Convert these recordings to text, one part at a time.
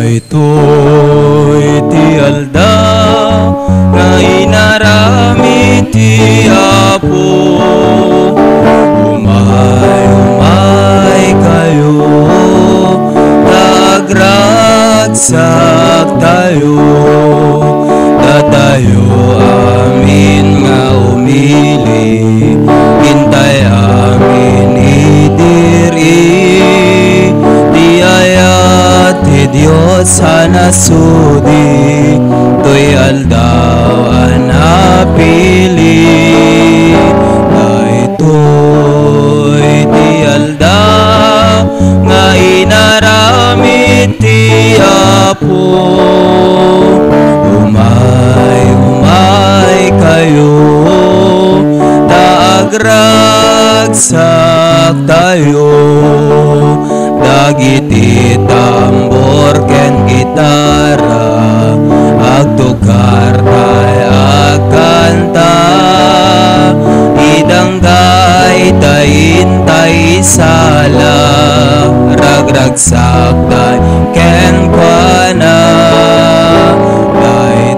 Daytoy ti aldaw nga inarami ti Apo. Umay kayo, nagragsak tayo, datayo amin nga umili, hintay amin idiri, di ayat ti Diyos sana sudi, to'y aldaw anapili. Daytoy ti aldaw nga inarami ti Apo. Umay kayo, nagragsak tayo, dagiti tambor ken gitara, agtukar tay agkanta, idanggay tayin tay sala, ragragsak tay ken kuana.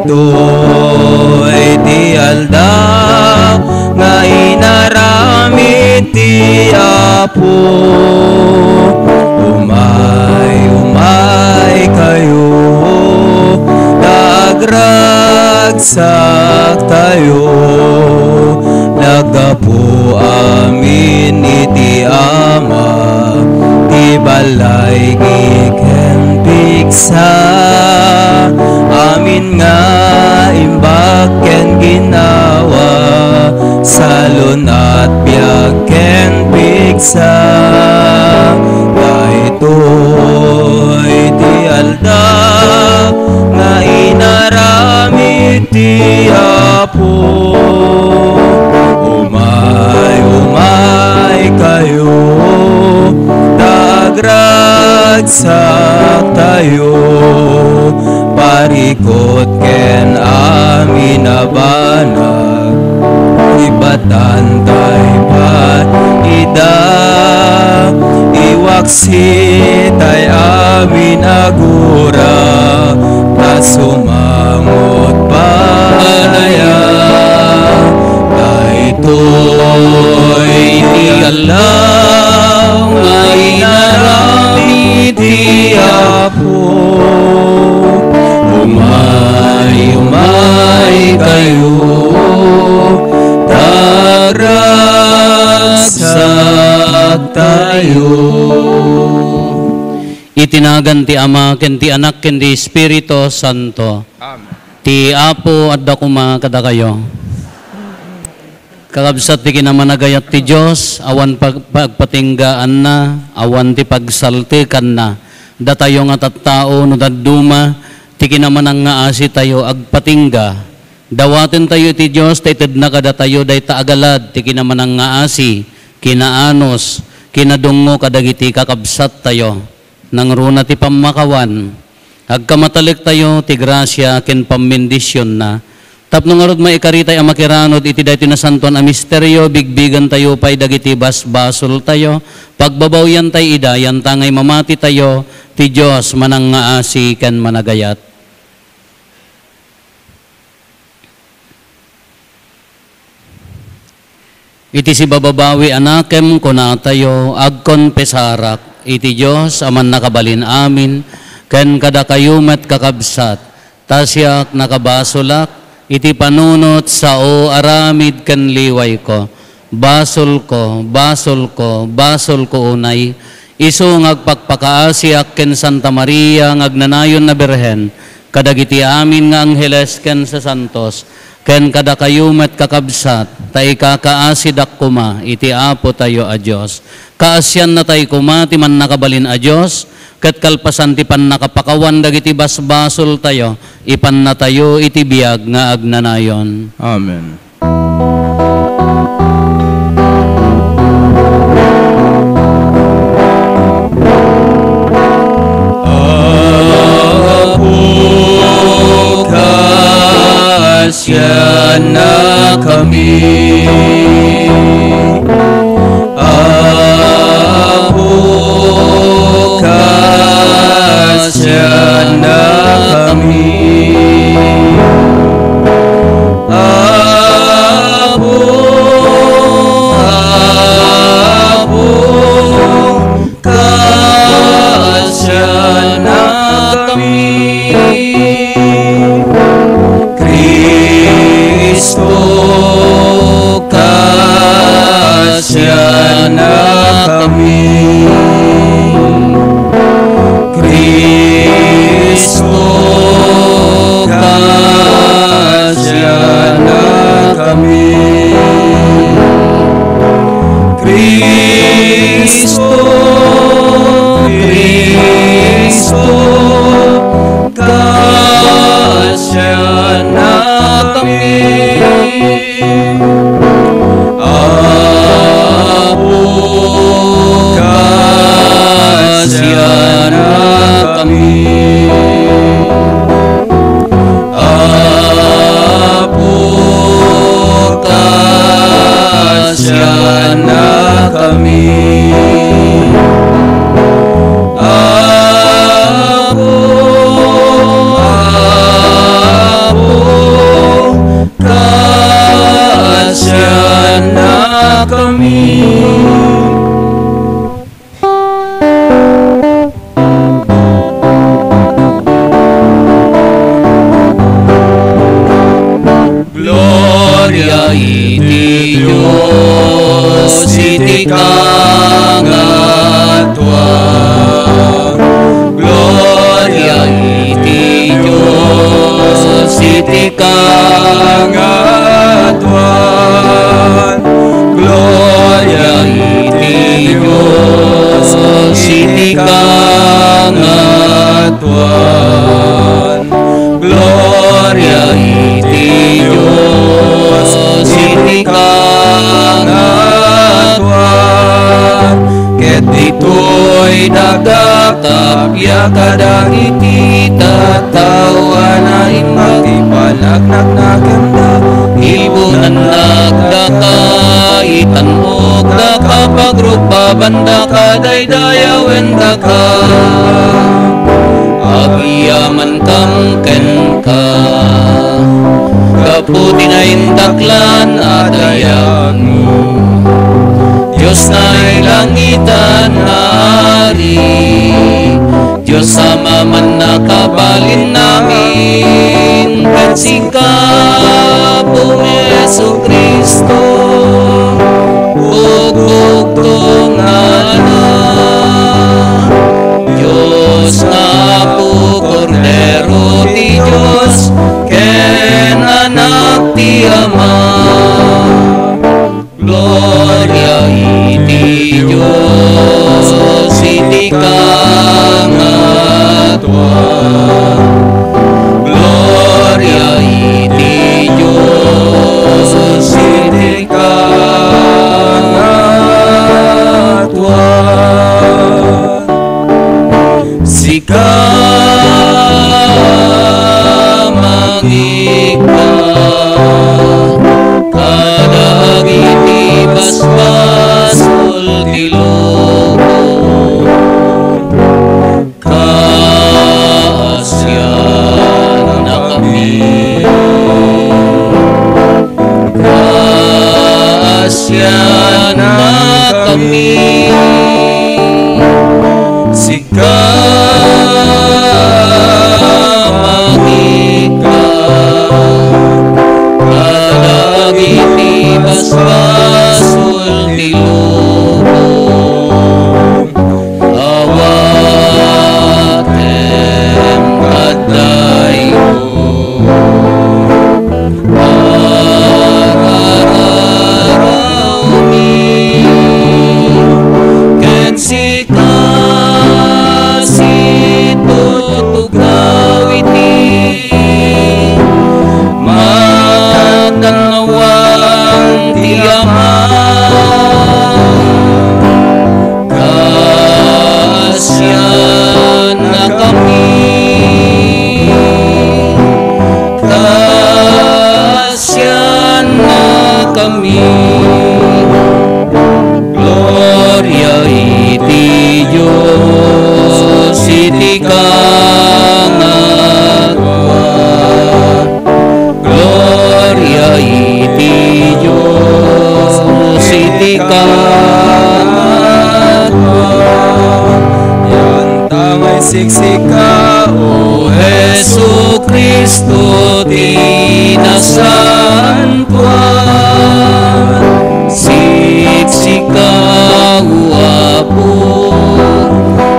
Daytoy ti aldaw nga inarami ti Apo. Umay kayo, nagragsak tayo, nagapo amin iti Ama, ti balay giken piksa, amin nga imbag ken ginawa, salon at biag ken piksa. Daytoy ti aldaw nga inarami ti Apo. Umay kayo, nagragsak tayo, parikot ken amin abanag, ibatan tay pa ida, iwaksi tay amin agura, nasumangot panaya. Daytoy ti aldaw nga inarami ti Apo. Umay kayo, nagragsak tayo. Itinagan ti Ama, ken ti Anak, ken ti Espiritu Santo. Amen. Ti Apo adda kuma kada kayo. Kakabsat ti kinamanagayat ti Diyos, awan pagpatinggaan na, awan ti pagsaltikan na. Datayo nga tattao no dadduma, ti kinamanang nga asi tayo agpatingga. Dawaten tayo ti Diyos, taitid na kada tayo day taagalad, ti kinamanang nga asi, kinaanos, kinadungo kadagiti kakabsat tayo. Nang runa ti pamakawan, agkamatalik tayo ti grasya ken pamendisyon na. Tapno nga rod maikaritay ang makiranod, iti dahi tinasanton a misteryo, bigbigan tayo pa'y dagiti basbasol tayo, pagbabawyan tayo idayan tangay mamati tayo, ti Diyos manang nga asi ken managayat. Iti si bababawi anakem kuna tayo, agkon pesarak, iti Diyos aman nakabalin amin, ken kada kayumet kakabsat, tasyak nakabasolak, iti panunot sa o aramid ken liway ko, basol ko, basol ko, basol ko unay, iso ngagpakpakaasiak ken Santa Maria ngagnanayon na Birhen, kadagiti amin nga angheles ken sa santos, ken kada kayumet kakabsat, tay kakaasidak kuma, iti Apo tayo a Diyos. Kaasyan na tay kuma, ti man nakabalin a Diyos, ket kalpasan ti pan nakapakawan dagiti basbasol tayo, ipan na tayo iti biag nga agnanayon. Amen. Apo, kasya na kami. kami. Kristo, Kristo, kasya na kami. Apo, kasya na kami. Apo, kasya na kami. Apo, kasya na kami. Gloria iti Dios, iti kangatuan. Gloria iti Dios, iti kangatuan. Gloria iti Dios, iti kangatuan. Gloria iti Dios, iti kangatuan. Ket ditoy dagakapya kadang iti tatawan na imagipanagnak na ganda. Ibunan nagdakaitan mo dakapagrupa banda kadaydayawen daka. Agiyaman kang ken ka, kaputi na indaklan at ayaw mo. Diyos na ilangitan hari, Diyos sama man nakabalin namin. Kansika po Yesu Kristo, bugtong ana. Diyos na po Kordero ti Diyos, ken anak ti Ama. Gloria iti Diyos, iti kangatuan. Gloria iti Diyos, iti kangatuan. Sika mangika kadagiti basbasul ti lobo. Kasyan na kami. Kasyan na kami. Sika mangika kadagiti basbasul ti lobo. Awatem kadayko arararaumi. Ken sika situtugaw iti makanawang ti Ama. Kasyan na kami. Kasyan na kami. Gloria iti Diyos, iti kangatuan. Gloria iti Diyos, iti kangatuan. Yan tangay siksika, O Jesu Kristo, di nasantuan. Siksika, O Apo,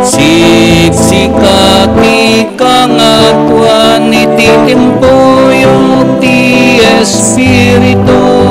siksika ti kangatuan iti timpuyog ti Espiritu.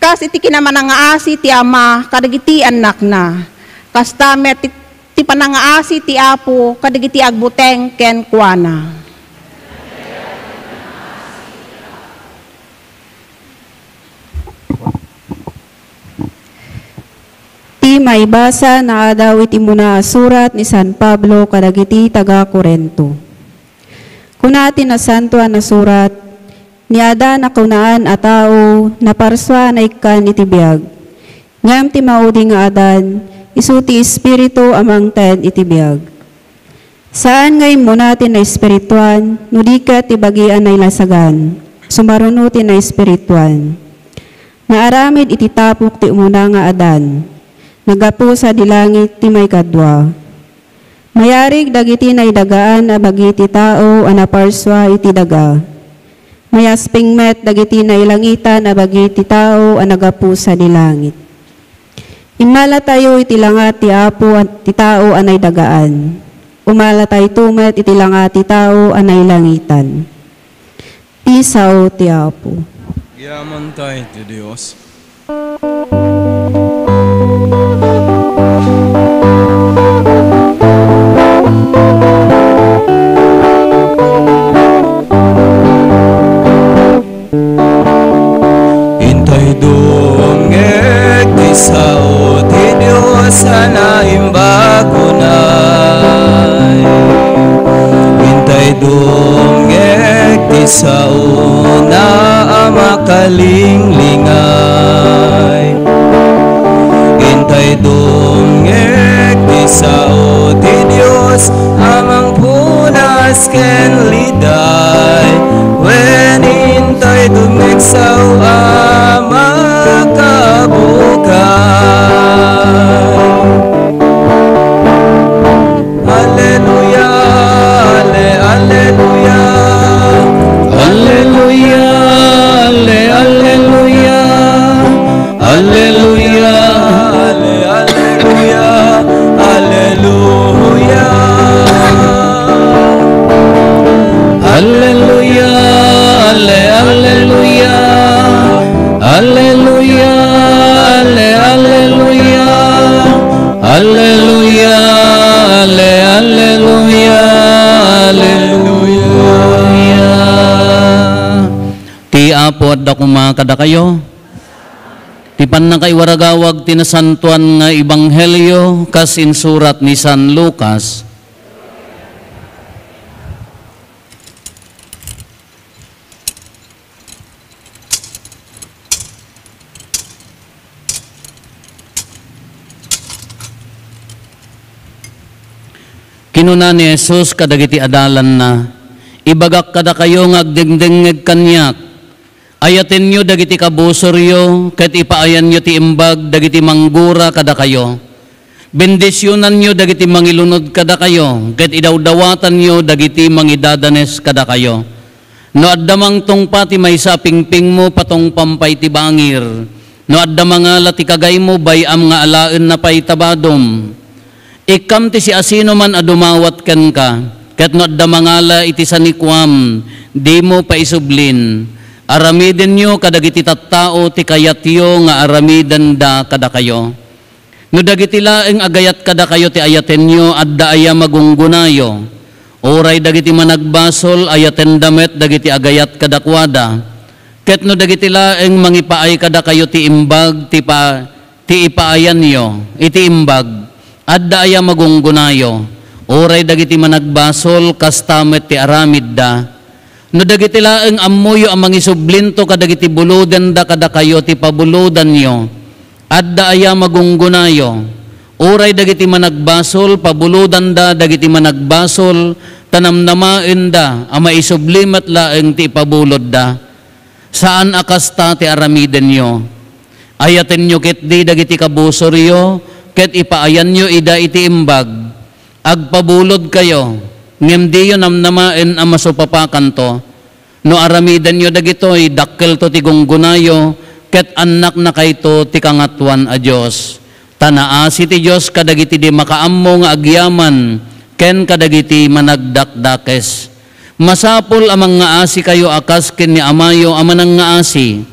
Kas iti kinamanangaasi ti ama, kadagiti anak na. Kasta met ti panangaasi ti apo, kadagiti agbuteng ken kuana. Ti maibasa na adaw iti muna surat ni San Pablo kadagiti taga Corinto. Kunati na santuan na surat, niada na kunaan a tao na parswa na ikan iti biyag. Ngam ti maudi nga adan, isu ti espiritu amang ten iti biyag. Saan ngay muna ti na espirituan, nudikat ti bagian na ilasagan, sumaruno ti na espirituan. Naaramid iti tapok ti umuna nga adan, nagapu sa dilangit ti may kadwa. Mayarig dagiti na idagaan a bagiti tao a naparswa iti daga. Mayasping met dagiti na ilangitan a bagiti tao a nagapu sa dilangit. Imala tayo iti langat ti apo at ti tao anay dagaan. Umala tayo tumet iti langat ti tao anay langitan. Ti sao ti apo. Yaman tayo ti Diyos. Intay dungeg ti sao ti Diyos sana imbagunay. Intay dungeg ti sao na makalinglingay. Intay dungeg ti sao ti Diyos amang punas ken liday. When intay dungeg sao amang kabukay. Alleluia, alleluia, alleluia, alleluia, alleluia, alleluia, alleluia, alleluia, alleluia, alleluia, alleluia, alleluia, alleluia, alleluia. Ti apo at dakuma kada kayo. Ti panakaiwaragawag tinasantuan nga ebanghelyo kas insurat ni San Lucas. Kinuna ni Jesus kadagiti adalan na, ibagak kada kayo nga agdingdingeg kanyak, ayaten nyo dagiti kabusoryo, ket ipaayan nyo ti imbag dagiti manggura kada kayo. Bendisyonan nyo dagiti mangilunod kada kayo, ket idawdawatan nyo dagiti mangidadanes kada kayo. No addamang tungpa ti maysa pingping mo patong pampay ti bangir, no addamang lati kagay mo bayam nga alaen na pay tabadom. Ikam ti si asino man adumawat ken ka, ket no adda mangala iti sanikwam, di mo paisublin. Aramiden nyo kadagiti tattao ti kayatyo nga aramiden da kada kayo. No dagiti laeng agayat kada kayo ti ayaten nyo adda aya magunggunayo. Oray dagiti managbasol ayaten damet dagiti agayat kadakwada. Ket no dagiti laeng mangipaay kada kayo ti imbag ti ipaayan nyo iti imbag. Adda aya magunggunayo, oray dagiti managbasol, kastamet ti aramid da. No dagiti laeng ammoyo ang mangisublinto kadagiti buludan da kada kayo ti pabuludan nyo. Adda aya magunggunayo, oray dagiti managbasol, pabuludan da dagiti managbasol, tanamnamain da, ang maisublimat laeng ti pabulod da. Saan akasta ti aramiden nyo? Ayaten nyo kitdi dagiti kabusoryo, ket ipaayan nyo ida iti imbag, agpabulod kayo, ngem di yun namnamain ang masupapakan to, no aramidan nyo dagitoy, dakkel to ti gunggunayo, ket anak na kayto ti kangatwan a Diyos. Tanaasi ti Diyos kadagiti di makaammo nga agyaman, ken kadagiti managdakdakes. Masapol amang nga asi kayo akas ken ni amayo amanang nga asi.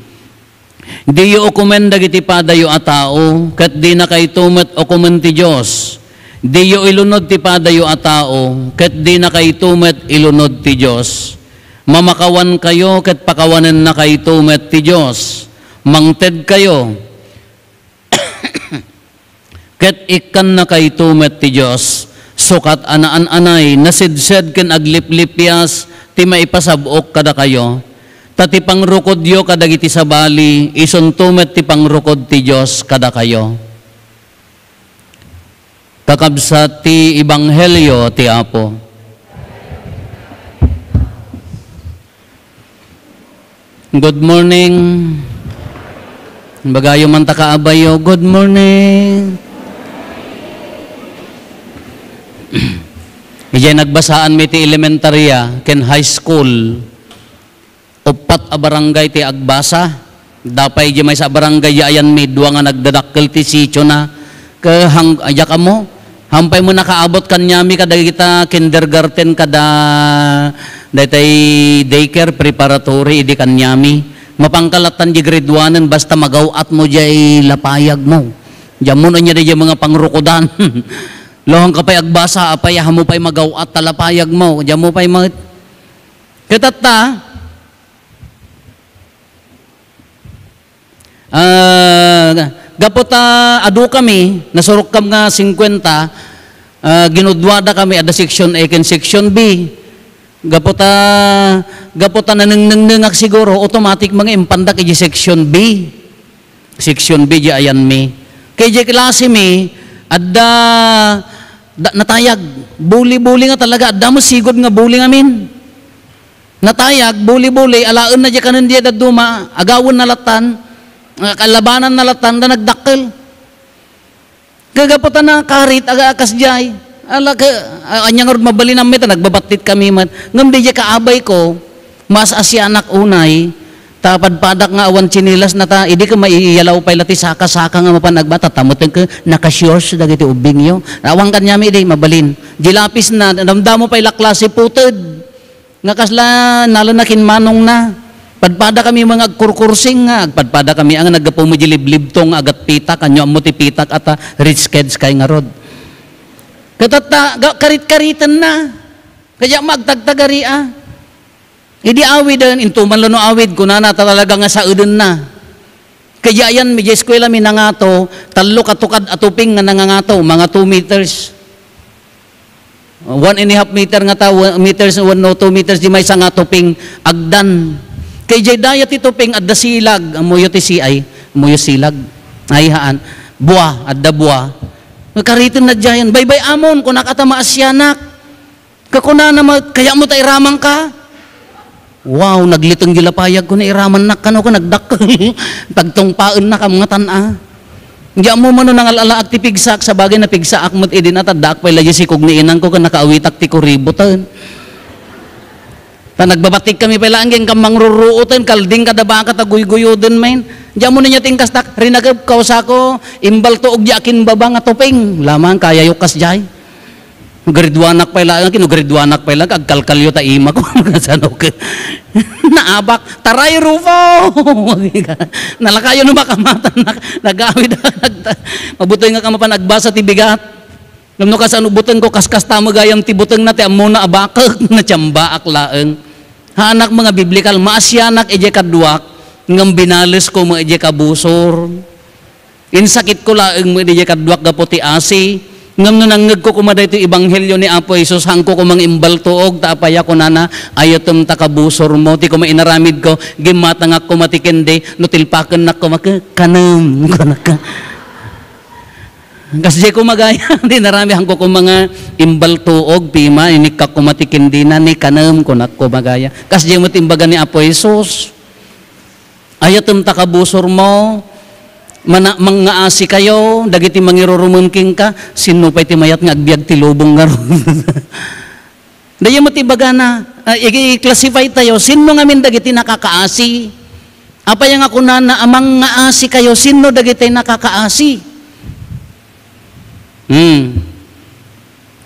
Di yu okumen dagiti padayo a tao, ket di na kay tumet okumen ti Dios. Di yu ilunod ti padayo a tao, ket di na kay tumet ilunod ti Dios. Mamakawan kayo, ket pakawanen na kay tumet ti Dios. Mangted kayo, ket ikan na kay tumet ti Dios. Sukat anaan-anay, nasidsed ken agliplipyas, ti maipasabok kada kayo. Tati pangrukod yo kadagiti sabali, isuntumet ti pangrukod ti Dios kada kayo. Kakabsat ti Ebanghelyo ti Apo. Good morning. Bagayo man ta kaabayo, good morning. Ijay nagbasaan mi ti elementarya ken high school. Upat a barangay ti agbasa. Dapay di may sa barangay ayan mi duwa nga nagdadakkel ti sityo na. Aya ka mo. Hampay mo nakaabot kanyami kada kita kindergarten kada daytay daycare preparatory idi kanyami. Mapangkalatan di grade 1 basta magawat mo jay lapayag mo. Diyan mo na niya di mga pangrukodan. Lohang ka pa'y agbasa, apay hamo pa'y magawat talapayag mo. Diyan mo pa'y mga... Katata, gapota adu kami, nasurok kam nga 50, ginudwada kami ada section A ken section B. Gapota nanengnengak siguro, automatic mga impandak iji section B. Section B di ayan mi. Kaya di klase mi, adda natayag, buli-buli nga talaga, adda mo sigod nga buli ngamin. Natayag, buli-buli, alaon na di kanan di daduma, agawon na latan, kalabanan na latan, na nagdakkel. Kagaputan na karit, aga-akas jay, anyang mabali namin, nagbabatit kami man. Ngam di di kaabay ko, mas asyanak unay, tapadpadak nga awan chinilas na ta, hindi ka maiyalaw pa ilati saka-saka nga mapanagbata, tamutin ka, nakasyors, dagiti ubing yo. Awang kanyami, hindi, mabalin. Jilapis na, damdamo pa ila klase putod. Nga kasla, nalanakin manong na. Padpada kami mga kurkursing nga, padpada kami ang nagapumijiliblib tong agat pitak, anyo amuti pitak at rich kids kay nga rod. Katata, karit-karitan na. Kaya magtagtagari Idi awid din, intuman lano awid, kunana talaga nga sa udon na. Kaya yan, medyo eskwela mi nangato, talo katukad atuping nga nangangato, mga 2 meters. 1.5 meter nga ta, 1 meters, 1 no 2 meters, di may sa nga tuping agdan. Kaya jay dayat ituping adda silag, amuyo ti siay, amuyo silag, ay haan, buwa, adda buwa. Karitin na dyan, baybay amon, kung nakatama asyanak, kakunana kaya mo tayo ramang ka. Wow, naglitong gilapayag ko na iraman na kano ko nagdakkel. Tagtungpaan na ka mga tana. Hindi mo mano nang alalaak ti pigsak sa bagay na pigsak mo't idin at adak pa ilagay si kugniinan ko ka nakaawitak ti kuributan. Ta nagbabatik kami pala anggeng kamang ruruutan kalding kadaba ka taguy-guyudon main. Diyan mo niya tingkas tak rinagab kausa ko imbal to og yakin baba nga topeng. Lamang kaya yukas jay. Gridwanak pa ilang, kinugridwanak pa ilang, agkalkalyo ta ima ko, sano ka, naabak, taray Rufo, nalakayo na makamatan, nag-awid, mabutoy nga kamapan, nagbasa ti bigat, ngamno ka sa anubutan ko, kaskas tamagayam ti butang na ti amuna abakag, na tiyamba aklaeng, hanak mga biblikal, maasyanak eje kadwak, ngam binalis ko mga eje kabusor, insakit ko laeng mga eje kadwak gapo ti asi, ngam no nanggag ko kumaday ito Ebanghelyo ni Apo Isus, hangko ko mang imbal tuog, tapaya ko nana, ayatom takabusor mo, ti ko mainaramid ko, gimatangak ko matikindi, no tilpakan na ko kanam, kasi ko magaya, di narami hangko ko mga imbal tuog, pima, inikak ko matikindi na, ni kanam ko nak ko magaya, kasi mo timbaga ni Apo Isus, ayatom takabusor mo, mga asi kayo, dagiti mangirurumungking ka, sino pa'y timayat nga agbiag ti lubong nga ron. Daya mo tibaga na, i-classify tayo, sino nga min dagiti nakakaasi? Apay nga kuna na amang nga asi kayo, sino dagiti nakakaasi?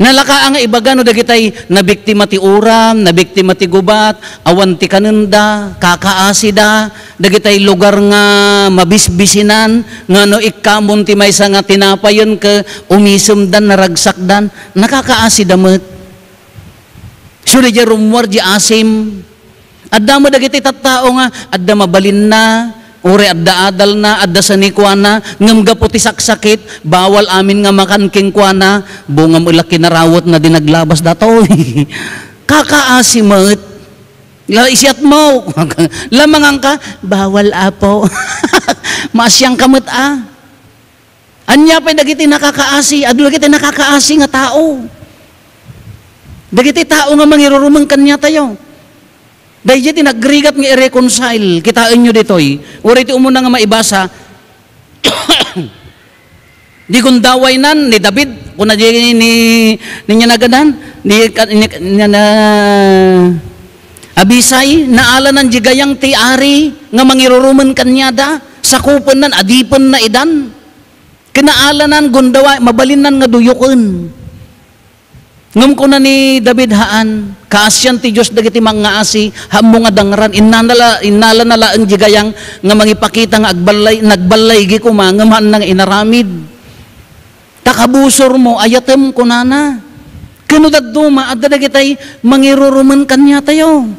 Nalaka nga ibaga no dagitay nabiktima ti uram, nabiktima ti gubat, awan ti kanenda, kakaasida, dagitay lugar nga mabisbisinan, nga no ikkamon ti maysa nga tinapayon ka umisumdan, naragsakdan, nakakaasida met. So di rumwar di asim. Adda mo dagiti tattao nga adda mabalin na, uri adda adal na, adda sanikwana, ngam gaputi saksakit, bawal amin nga makanking kwana, bungam ulak kinarawot na dinaglabas datoy. Kakaasimot. Isiat mo. Lamangan ka, bawal apo. Masyang kamot Anya pa dagiti nakakaasi, adlo dagiti nakakaasi nga tao. Dagiti tao nga mangirurumang kanya tayo. Dahil dyan tinagrigat nga i-reconcile. Kitain nyo ditoy. Uri iti umuna nga maibasa. Di kung daway nan ni David. Kung na ni niya nagadan. Abisay. Naalanan di gayang ti ari. Nga mangiruruman kanyada. Sakupon nan. Adipon na idan. Kinaalanan gundaway. Mabalinan nga duyukon. Ngum ko na ni David haan, kaasyan ti Diyos dagiti mga asi, hamo nga dangran, inala nala ang jigayang nga mangipakita nga nagbalay gi kuma, ngamahan nga inaramid. Takabusor mo, ayatem ko na. Kinudag duma, at dagitay mangiruruman kanya tayo.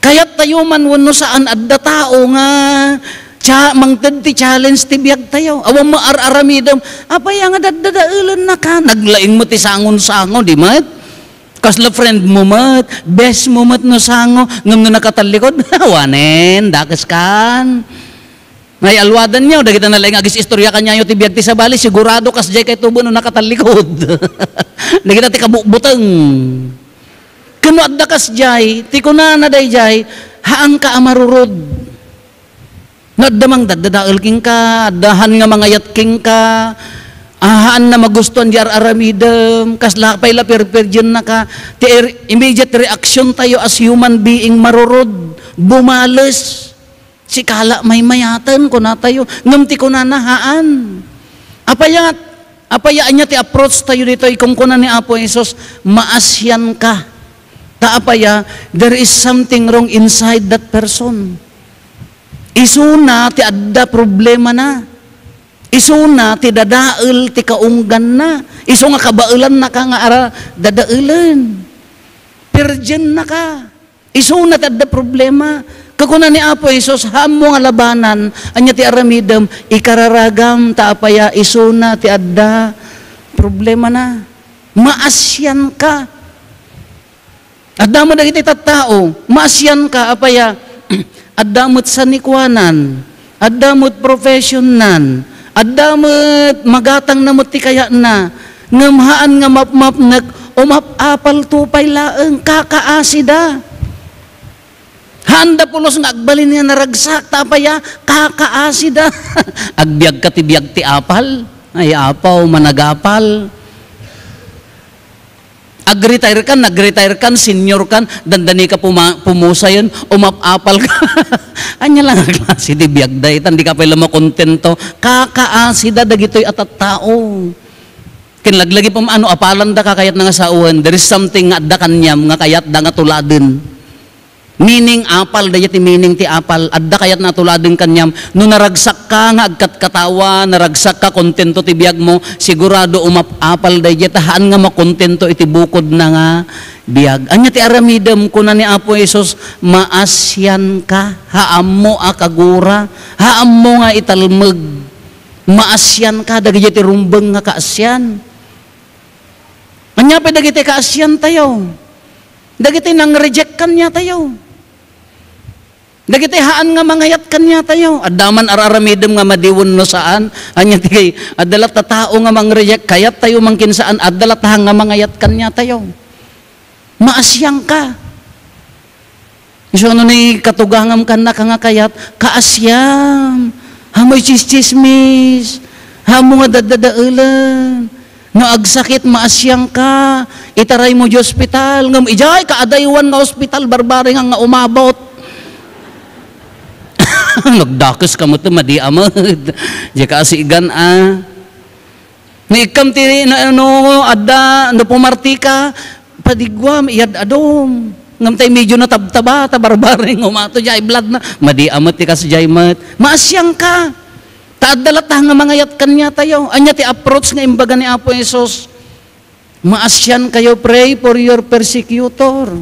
Kaya't tayo man wano saan adda tao nga, mangtad ti challenge ti biyag tayo. Awang mo aramidam, apay nga dadadaulan na ka. Naglaing mo ti sangon-sango, di mat? Kasla friend mo mat, best mo mat no sango, ngam no nakatalikod, wanen, dakas kan. May alwadan niyo, dagita na laing agis istorya kanya yung ti biyag ti sabali, sigurado kas jay kay tubo no nakatalikod. Dagita ti kabukbutang. Kano adda kas jay, ti kunana day jay, haang ka amarurod. Nadamang dadadaal king ka, adahan nga mangayat king ka, ahaan na magustuhan di aramidem, kaslapay la perperjen na ka, immediate reaction tayo as human being marurod, bumales, si kala may mayatan ko na tayo, ngamti ko na nahaan. Apayaan niya ti approach tayo dito, kung kuna ni Apo Jesus, maasyan ka. Taapaya, there is something wrong inside that person. Isuna ti adda problema na. Isuna ti dadael ti kaunggan na. Isu nga kabaulan na ka nga ara dadaulan. Virgin na ka. Isuna ti adda problema. Kakuna ni Apo Jesus, hamo nga labanan, anya ti aramidem, ikararagam taapaya isuna ti adda problema na. Maasyan ka. Adda mo dagiti tattao, maasyan ka apaya. Addamot sanikwanan, addamot professionan, addamot magatang namot ti kaya na, ngamhaan nga mapmap umapapal tupay laeng, kakaasida. Handa pulos nga agbalin nga naragsak, tapaya, kakaasida. Agbiag ka ti biag ti apal, ay apaw, managapal. Ag-retire kan, nag-retire kan, senior kan, dandani ka pumusa yun, umapapal ka. Anya lang ang klase di biyagday, hindi ka pala makontento, kakaasida dagito'y atat tao. Kinlaglagi pa apalan da ka kayat na nga sa uwan, there is something nga adda kanyam, nga kayat da nga tuladin. Meaning apal, dayati meaning ti apal, adda kayat na tuladin kanyam, no naragsak ka nga agkat katawa, naragsak ka, kontento ti biyag mo, sigurado umapapal dayati, haan nga makontento iti bukod na nga biyag. Anya ti aramidem ko na ni Apo Jesus, maasyan ka, haam mo akagura, haam mo nga italmeg, maasyan ka, dagiti rumbeng nga kaasyan. Anya pa dagiti kaasyan tayo, dagiti nang reject kanya tayo. Dagiti haan nga mangayat kanya tayo. Adaman araramidem nga madiwon no saan. Anya tigay, adalat ta tao nga mangreject, kayat tayo mangkinsaan, adalat nga mangayat kanya tayo. Maasyang ka. So ano ni katugangam ka na ka nga kayat, kaasyam. Hamoy chismis. Hamo nga dadadaulan. No agsakit, maasyang ka. Itaray mo di hospital. Ngam ijay, kaadaywan nga hospital, barbaring nga umabot. Nagdakos ka mo ito, madiamad. Diya ka asigan Nga ikam ti adda no pumarti ka padigwam iyad adom. Ngam tay medyo natabtaba ta barbaring umato jay blood na madi amat ti kas jay mat. Maasyang ka. Taadalata nga mangayat kanya tayo. Anya ti approach nga imbaga ni Apo Jesus. Maasyan kayo, pray for your persecutor.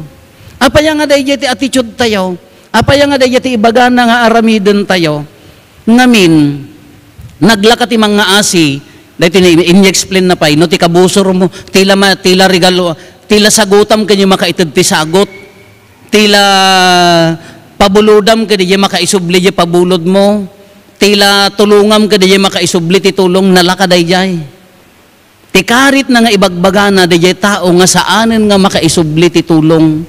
Apaya nga day ti attitude tayo. Apaya nga day ti ibaga na nga aramiden tayo. Ngamin, naglakat ti mga asi, dahil ini-explain na pa, no, ti kabusor mo, tila regalo, tila sagutam kanyo makaitid ti sagot, tila pabuludam kanyo makaisubli di pabulod mo, tila tulungam kanyo makaisubli ti tulong nalakaday jay. Ti karit na nga ibagbagana di jay tao nga saanin nga makaisubli ti tulong.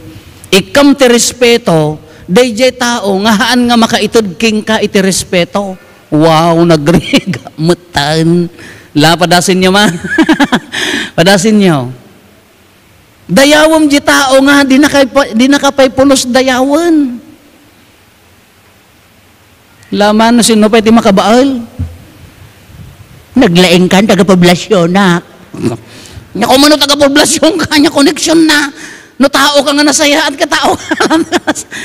Ikam ti respeto, di jay tao nga haan nga makaitid king ka iti respeto. Wow, nagriga, mutan. Padasin nyo ma. Padasin nyo. Dayawam di tao nga, di nakapay pulos dayawan. Laman na sino pa iti makabaal. Naglaing ka, taga-poblasyon na. Nya kung ano taga-poblasyon ka, nya koneksyon na. No tao ka nga nasayaat ka tao.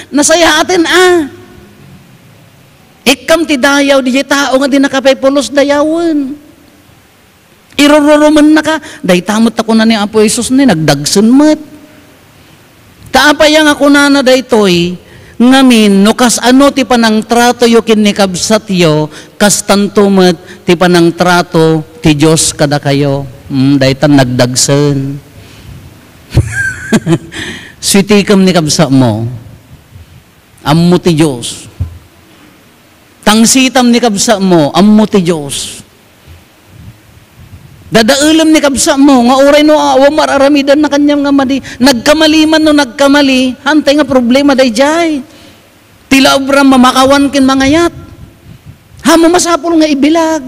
Nasayaatin Ikam ti dayaw, di tao nga di nakapay pulos dayawan. Irururuman na ka. Day tamot ako na ni Apo Jesus ni, nagdagsun mat. Taapaya nga kunana daytoy, ngamin, no kas ano ti panang trato yo kinikabsat yo, kas tantumat ti panang trato ti Diyos kada kayo. Daytan nagdagsun. Switikam ni kabsa mo, ammo ti Diyos. Tangsitam ni kabsa mo, ammo ti Diyos. Dadaulam ni kabsa mo, nga oray no awa mararamidan na kanyang nga madi. Nagkamali man no nagkamali, hantay nga problema day jay. Tila obra mamakawan kin mangayat. Hamo masapol nga ibilag.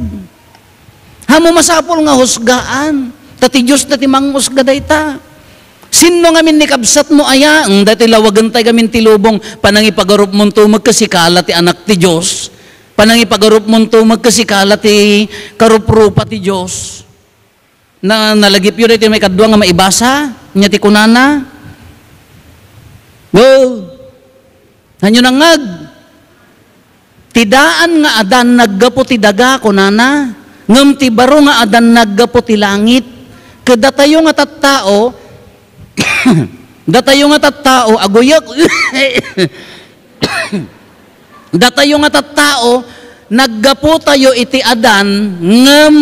Hamo masapol nga husgaan. Tati Diyos dati manghusga day ta. Sino nga min ni kabsat mo aya? Dati lawagan tayo gamin ti lubong, panangipagarup mong tumag kasikala ti anak ti Diyos. Panangipagarup mong tumag kasikala ti karuprupa ti Diyos. Na nalagip yun ito may kadwa nga maibasa niya ti kunana. Go! Hanyo nangag. Tidaan nga adan naggapo ti daga kunana. Ngam ti baro nga adan naggapo ti langit. Kadatayo nga tattao datayo nga tattao agoyak datayo nga tattao naggapo tayo iti adan ngam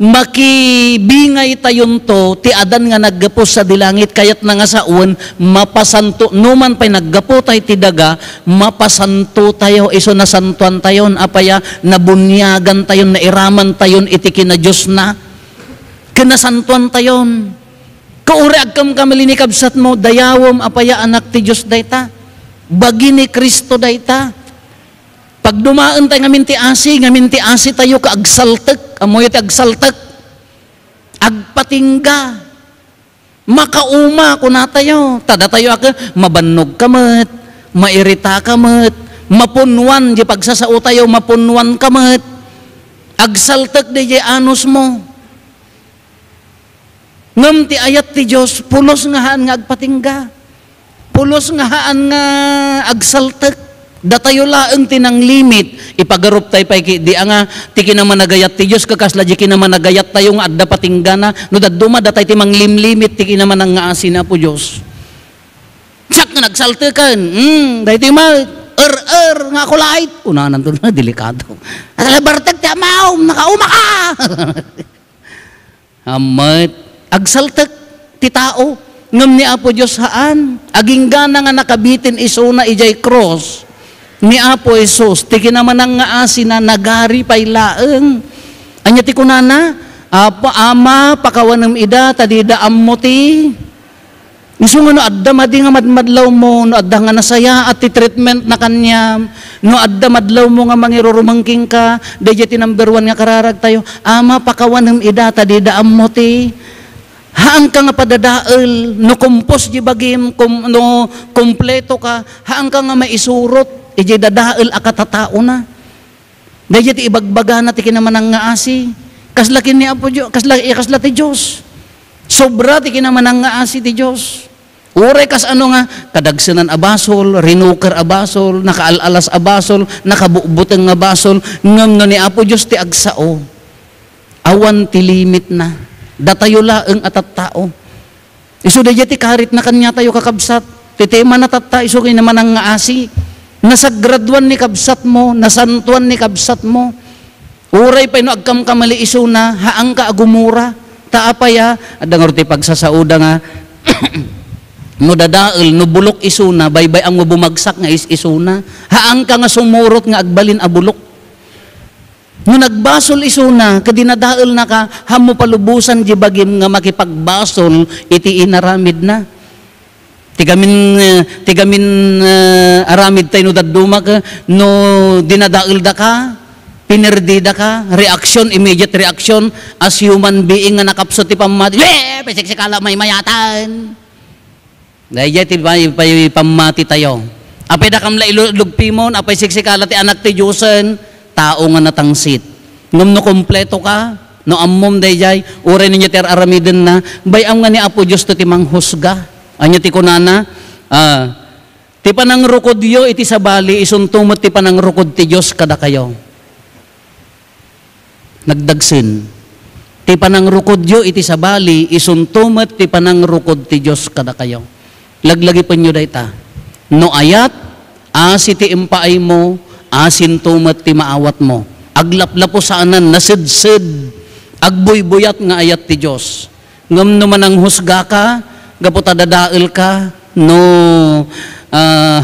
makibingay tayon to ti adan nga naggapo sa dilangit kayat na nga saun mapasanto numan pay naggapo tayo ti daga mapasanto tayo iso nasantuan tayon apaya nabunyagan tayon nairaman tayon iti kina Diyos na kinasantuan tayon kaure agkam kamali ni kabsat mo dayawom apaya anak ti Diyos dayta bagi ni Kristo dayta. Pag dumaan tayo ngamin ti asi tayo ka agsaltek, amoy ti agsaltek, agpatingga, makauma kuna tayo, tada tayo ako, mabannog kamat, mairita kamat, mapunwan, di pagsasao tayo, mapunwan kamat, agsaltek di anus mo. Ngam ti ayat ti Diyos, pulos nga haan nga agpatingga, pulos nga haan nga agsaltek, datayo laeng tinang limit ipagarup tayo pay di nga ti kinamanagayat ti Dios kakasla di kinamanagayat tayo nga adda patinggana no dadduma datay ti manglimlimit ti kinamanang nga asin na po Dios sak nga nagsaltekan dayti ma nga kulait unanan to na delikado at bartag ti amaw nakauma ka amat agsaltek ti tao ngam ni Apo Dios haan aging gana nga nakabitin isuna ijay cross ni Apo Jesus, tiki naman ang nga asin na nagari pay laeng. Anya ti kunana, ama pakawanam ida, tadida amuti. Iso nga no, adda madi nga madmadlaw mo, no adda nga nasaya at ti treatment na kanya, no adda madlaw mo nga mangirurumangking ka, deje ti number 1 nga kararag tayo, ama pakawanam ida, tadida amuti. Haang ka nga padadael, no kumpos di bagim, no kompleto ka, haang ka nga maisurot, ije dadael akatatao na. Dahil ti ibagbaga na ti kinamanang nga asi. Kaslakin ni Apo Diyos, kasla ti Diyos. Sobra ti kinamanang nga asi ti Diyos. Uray kas ano nga, kadagsanan abasol, rinuker abasol, nakaalalas abasol, nakabubuteng abasol, ngam no ni Apo Diyos ti agsao. Awan ti limit na. Datayo laeng atat tao. Iso da ti karit na kanya tayo kakabsat. Ti tema na tatta, iso kayo naman ang nga asi. Nasagraduan ni kabsat mo, nasantuan ni kabsat mo. Uray pa no agkam kamali iso na, haang ka agumura. Taapaya, adang ti pagsasauda nga, no dadael, no bulok isuna, baybay ang bumagsak nga isuna. Haang ka nga sumurot nga agbalin abulok. No nagbasol isuna, kadinadael na ka, hamo palubusan di bagim nga makipagbasol, iti inaramid na. Tigamin aramid tayo no daduma ka, no dinadael da ka, pinerdida ka, reaction, immediate reaction, as human being nga nakapsot ti pamati, pesiksikala may mayatan. Dahil ti pamati tayo. Apay da kam lailugpimon, apay siksikala ti anak ti Diyosen, tao nga natangsit. Ngum no kompleto ka, no ammom dayjay, uray ninyo ti aramiden na, bayam nga ni Apo Diyos to ti manghusga. Anya ti kunana, ti panangrukod yo iti sabali, isuntumot ti panangrukod ti Diyos kada kayo. Nagdagsin. Ti panangrukod yo iti sabali, isuntumot ti panangrukod ti Diyos kada kayo. Laglagi pa nyo dayta. No ayat, asi ti impaay mo, asin tumat ti maawat mo. Aglaplapo saanan, nasidsid, agbuy-buyat nga ayat ti Diyos. Ngam naman ang husga ka, gaputa dadael ka, no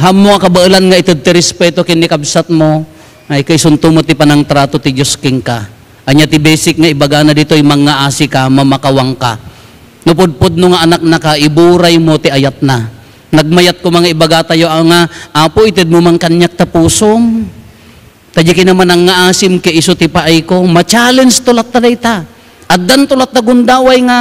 hamo ka bailan nga itod ti respeto kinikabsat mo, ay kay suntumot ti panang trato ti Diyos king ka. Anya ti basic nga ibagana dito, yung mga asi ka, mamakawang ka. Nupudpud no nga anak na ka, iburay mo ti ayat na. Nagmayat ko mga ibaga tayo ang nga, Apo, itid mo mang kanyak ta pusom. Tadyakin naman ang nga asim ke iso ti paay ko, ma-challenge tulat ta dayta. Addan tulat na gundaway nga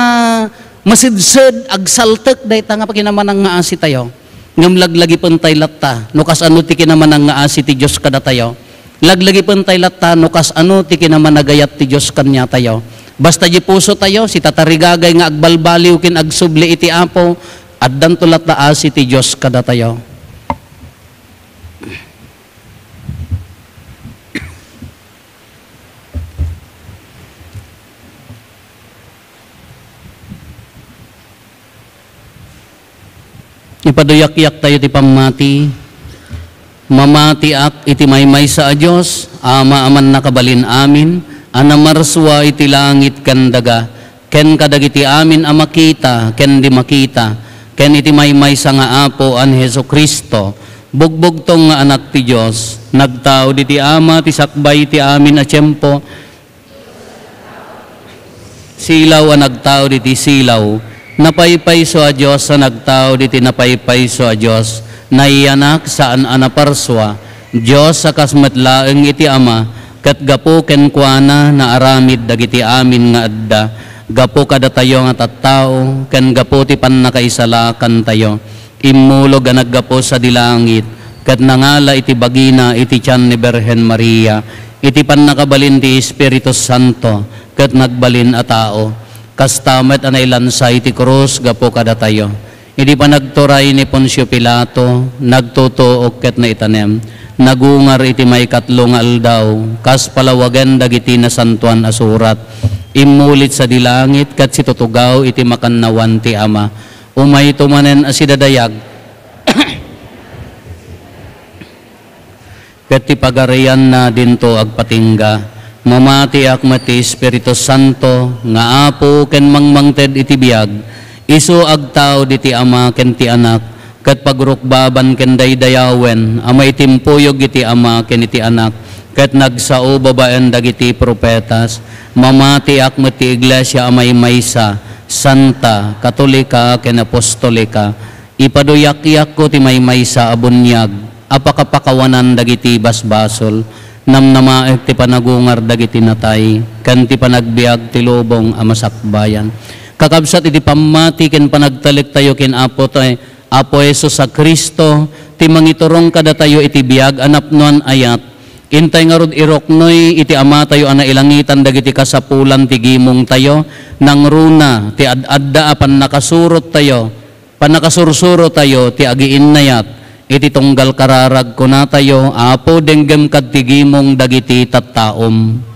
masidsid, agsaltek dayta nga pakinaman ang nga asi tayo. Ngam laglagi pantay latta, no kas ano ti kinaman ang nga asi ti Diyos kada tayo. Laglagi pantay latta, no kas ano ti kinaman nagayat ti Diyos kanya tayo. Basta di puso tayo, si tatarigagay nga agbalbaliw kin agsubli iti Apo, addan tulat na asi ti Diyos kada tayo. Ipaduyak-yak tayo ti pamati. Mamatiak iti maymay sa Diyos, ama aman nakabalin amin, anamarswa iti langit ken daga, ken kadagiti amin amakita, ken di makita, ken iti maymay sa nga Apo an Hesu Kristo, bugbog tong nga anak ti Diyos, nagtao di ti ama, ti sakbay ti amin a tiyempo, silaw a nagtao di ti silaw, napaypayso a Diyos sa nagtao di ti napaypayso a Diyos, naiyanak saan anaparswa, Diyos sa kasmatlaeng iti ama, kat gapo ken kuana na aramid dagiti amin nga adda, gapo kada tayo nga tattao, ken gapo ti pannakaisalakan tayo, imulog nga naggapo sa dilangit, kat nangala iti bagina iti tiyan ni Berhen Maria, iti pannakabalin ti Espiritu Santo, kat nagbalin a tao, kastamet anay lansay ti krus gapo kada tayo. Iti pa nagturay ni Poncio Pilato, nagtutuok ket na itanem, nagungar iti may katlong aldaw, kas palawagan dagiti na santuan asurat, imulit sa dilangit kat situtugaw iti makannawan ti ama, umay tumanen asidadayag, ket ti pagarian na dinto agpatingga, mamati akmati Espiritu Santo, nga Apo ken mangmangted iti biyag, isu agtaw diti ama ken ti anak, ket pagrukbaban ken daydayawen, amay timpuyog iti ama ken iti anak, ket nagsao babaen dagiti propetas, mamati akmet ti iglesia amay maysa, santa, katolika ken apostolika, ipaduyak-yak ko ti maymaysa a bunyag, apakapakawanan dagiti basbasol, namnamaek ti panagungar dagiti natay, ken ti panagbiag ti lubong a masakbayan. Kakabsat iti pamati ken panagtalik tayo ken Apo Hesus sa Kristo, ti mangiturong kada tayo iti biag anapnuan ayat, Intay nga rod iroknoy iti ama tayo ana ilangitan dagiti kasapulan ti gimong tayo nang runa ti adda apan nakasurot tayo panakasursuro tayo ti agiin nayat iti tunggal kararag ko na tayo apo denggem kad ti gimong dagiti tattaom.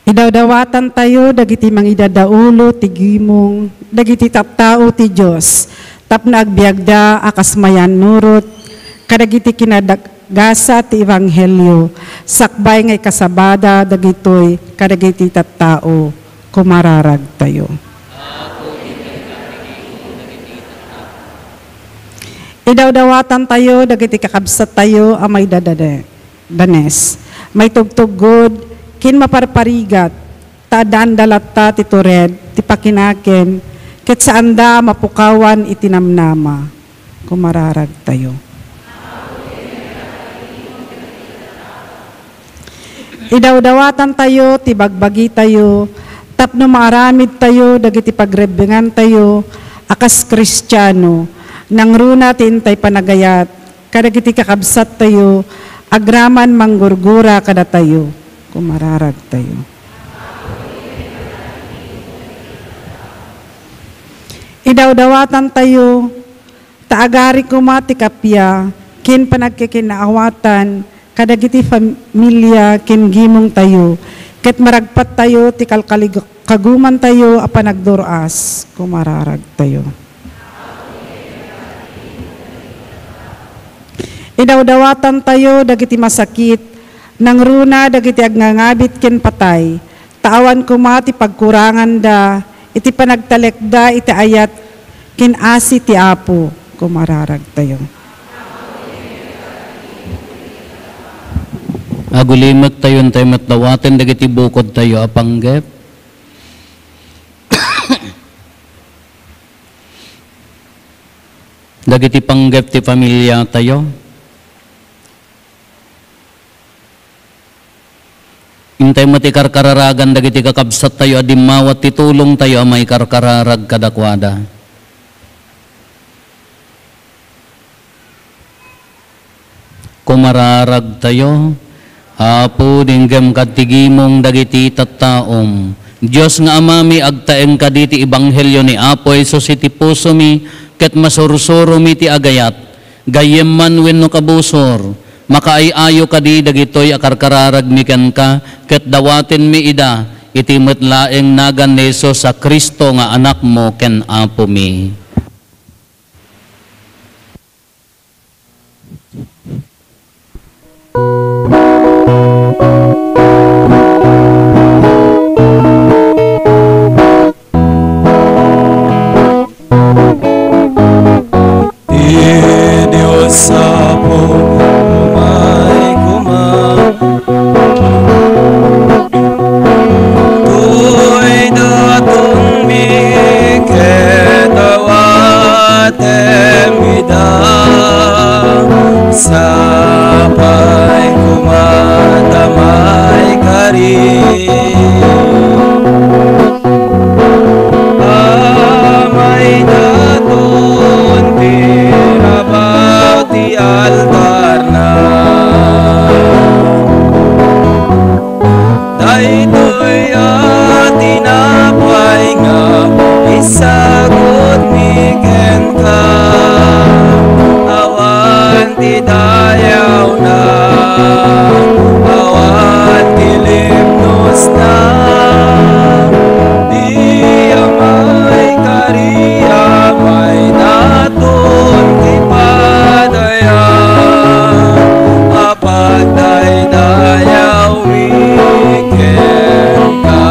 Idawdawatan tayo dagiti mangidadaulo ti gimong dagiti tattao ti Dios tapno agbiagda akas mayan nurot kadagiti kinadagasa ti ebanghelyo sakbay ngay kasabada dagitoy kadagiti tattao kumararag tayo. Idawdawatan tayo dagiti kakabsat tayo amay danes may tugtugod kin maparparigat, tadaan dalatta ti tured, ti pakinaken, ket saanda mapukawan itinamnama, kumararag tayo. Idawdawatan tayo, ti bagbagi tayo, tapno maaramid tayo, dagiti pagrebengan tayo, akas Kristiyano, nang runa tintay panagayat, kadagiti kakabsat tayo, agraman manggurgura kada tayo. Kumararag tayo. Idawdawatan tayo, taagari kumati kapya, kin panagkikinaawatan, kadagiti familia, kin gimong tayo, ket maragpat tayo, ti kaguman tayo, apanagduras, kumararag tayo. Idawdawatan tayo, dagiti masakit, nang runa dagiti agnangabit ken patay, tawan kumati pagkurangan da, iti panagtalekda iti ayat ken asi ti Apo, kumararag tayo. Agulimat tayo tayo matdawaten dagiti bukod tayo apanggep. Dagiti panggep ti pamilya tayo. Intay mo ti karkararagan dagiti kakabsat tayo adimawat ti tulong tayo amay karkararag kadakwada. Kumararag tayo, Apo dinggam katigimong dagiti tattaom. Diyos nga amami agtaeng kaditi ebanghelyo ni Apo Hesus iti puso mi, ket masursuro mi ti agayat, gayem man wenno kabusor, makaayayo kadi dagitoy akarkararag mi ken ka, ket dawaten mi ida, iti metlaeng nagan ni Hesus sa Kristo nga anak mo ken Apo mi. Diyos Apo, umay kumang tuy datong mi ketawatem ida sapay kumatamay kari amay daton tirabaw ti altar na daytoy atinapay nga isagot mi ken ka awan ti dayaw na awan ti limnos na di amay kariya may naton ti padaya apagdaydayaw mi ken ka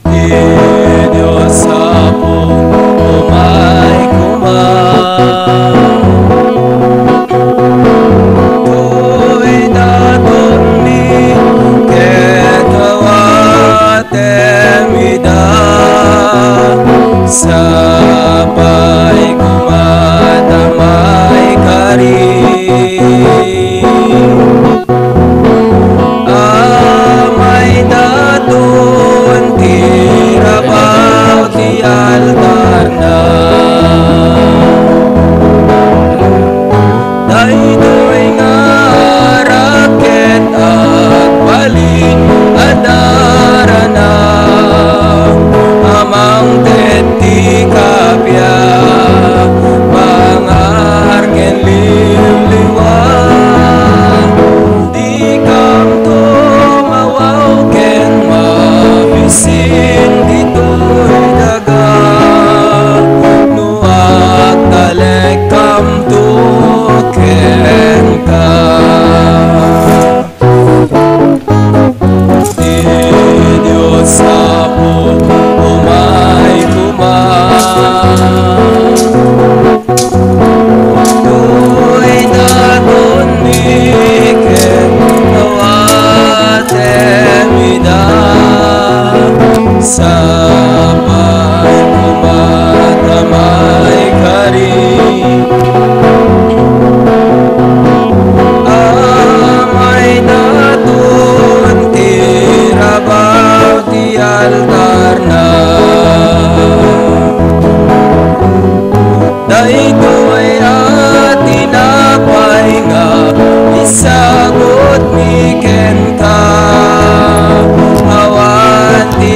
di Diyos Apo umay kumang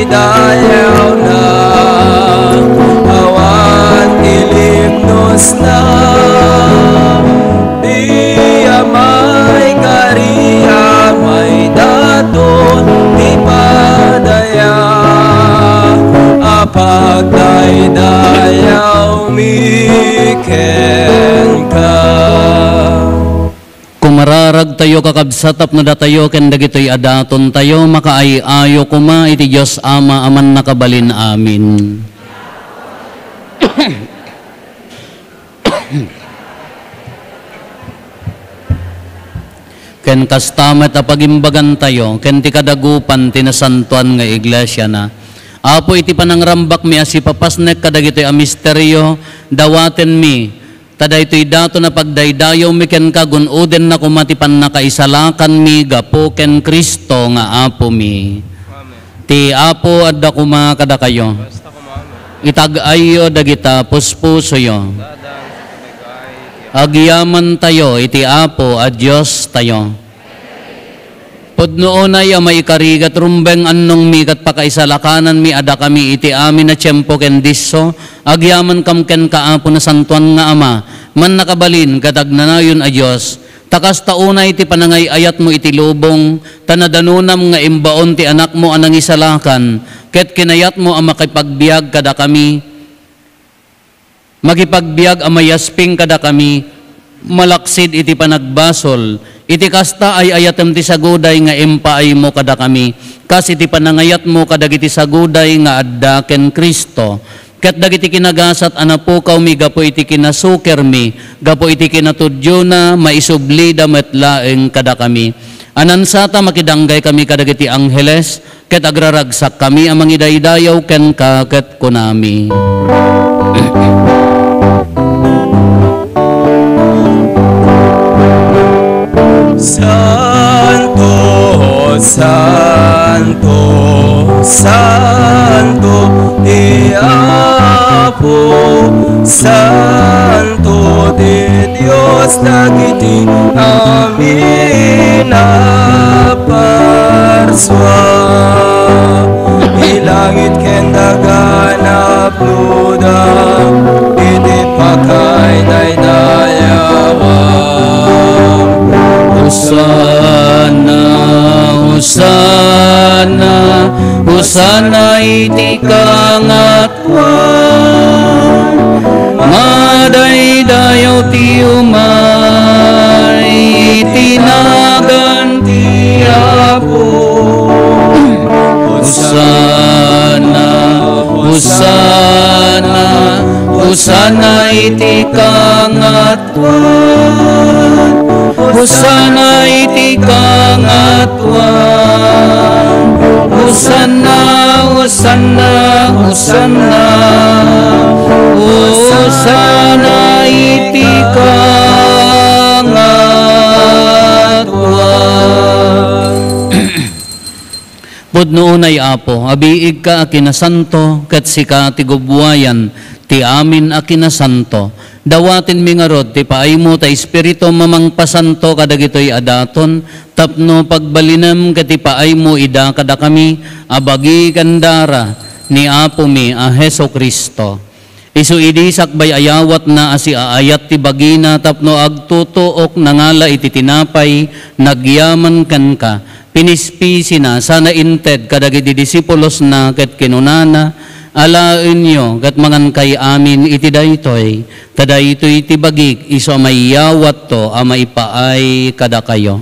dayaw na awan ilimnos na di amay kariya may daton di padaya apag dayaw miken ka. Kumararag tayo kakabsatap na datayo ken dagitoy adaton tayo makaayayo kuma iti Dios Ama aman nakabalin amin. Ken kastamet a pagimbagan tayo ken ti kadagupan tinasantuan nga iglesia na. Apo iti panangrambak mi asipapasnek kadagitoy a misteryo dawaten mi taday ito'y dato na pagdaydayaw mi ken kagunuden na kumatipan na kaisalakan mi gapo ken Kristo nga Apo mi. Ti Apo adda kuma kada kayo. Itag-ayo dagita puspuso yo. Agyaman tayo iti Apo a Dios tayo. Pudno unay may karigat rumbeng annong mi kat pakaisalakanan mi ada kami iti amin na tiyempo ken disso agyaman kam ken kaapo na santuan nga Ama man nakabalin katagnanayon a Dios takas tauna iti panangay ayat mo iti lubong tanadanunam nga imbaon ti anak mo anang isalakan ket kinayat mo ang makipagbiag kada kami makipagbiag ang mayasping kada kami malaksid iti panagbasol iti kasta ay ayatem ti saguday nga impaay mo kada kami kas iti panangayat mo kadagiti saguday nga adda ken Kristo ket dagiti kinagasat anapukaw mi gapo iti kinasuker mi gapo iti kinatudyo na maisubli da metlaeng kada kami anansata makidanggay kami kadagiti angheles ket agraragsak kami amang idaydayaw ken kaket kunami. Santo, Santo, Santo, Te Apo, Santo de Dios dagiti amin aparswa ilangit ken daganap luda iti pakay daydayawan. Hosana, Hosana, Hosana iti kangatwan madaydayaw ti umay tinagan ti Apo. Hosana, Hosana, Hosana iti kangatwan Hosana iti kangatwan Hosana, Hosana, Hosana Hosana iti kangatwan. Pudno unay Apo, abiig ka akinasanto ket sika ti gubwayan ti amin akinasanto. Dawatin mi nga rod, ti paay mo ta Espiritu mamangpasanto kadagitoy adaton, tapno pagbalinam kati paay mo ida kada kami, abagi kandara ni Apo mi a Heso Kristo. Isu idi sakbay ayawat na asi aayat ti bagina tapno agtutuok nangala iti tinapay, nagyaman kan ka, pinispisi na sana inted kadagiti disipulos na ket kinunana, alain nyo kat mangan kay amin iti daytoy kadaytoy iti bagik iso mayawat to a maipaay kada kayo.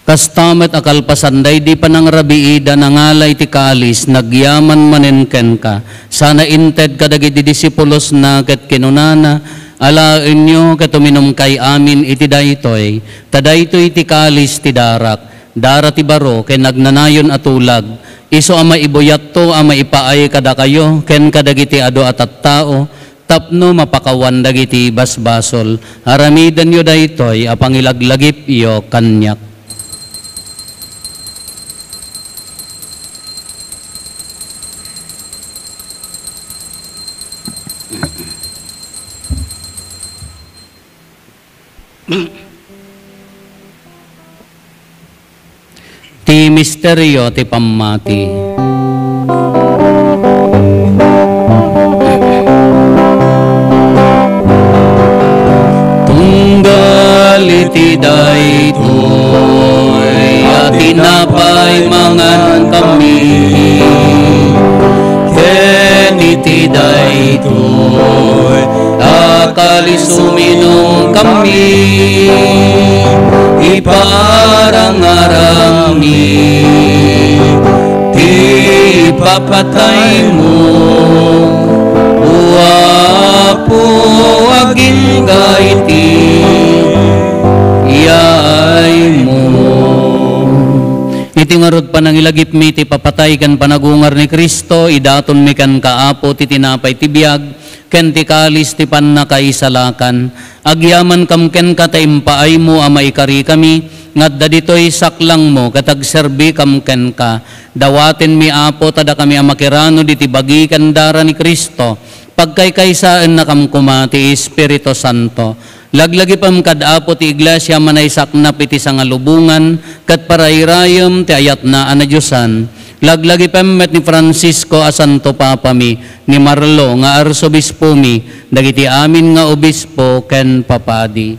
Kastamet akalpasanday di panangrabiida nangalay ti kalis nagyaman manenken ka sana inted kadagiti disipulos na ket kinunana alain nyo katuminom kay amin iti daytoy tadaytoy ti kalis ti darak dara ti baro ken nagnanayon atulag iso ama ibuyat to ama ipaay kada kayo ken kadagiti ado at tao tapno mapakawan dagiti basbasol haramidan yo daytoy apangilaglagip iyo kanyak. Ti misteryo ti pammati. Tunggal iti daytoy at tinapay mangan kami. Ken iti daytoy akalis uminom kami. Iparang-arang ni ti papatay mo, uwapo aging gaiti iyay mo. Iti ngarod panangilagip mi ti papatay kan panagungar ni Kristo, idaton mi kan kaapo ti tinapay ti biag, ken ti kalis ti pannakaisalakan. Agyaman kam ken kataimpaay mo amay kari kami, ngadda ditoy saklang mo katagserbi kam ken ka. Dawaten mi apo tada kami amakirano diti bagi kandara ni Kristo, pagkaykaysaan na kam kuma ti Espiritu Santo. Laglagi pam kadapo ti iglesia manay saknap iti sangalubungan, kat parayrayem ti ayat na anadyosan. Laglagi pemmet ni Francisco a Santo Papa mi, ni Marlo nga arsobispo mi, dagiti amin nga obispo ken papadi.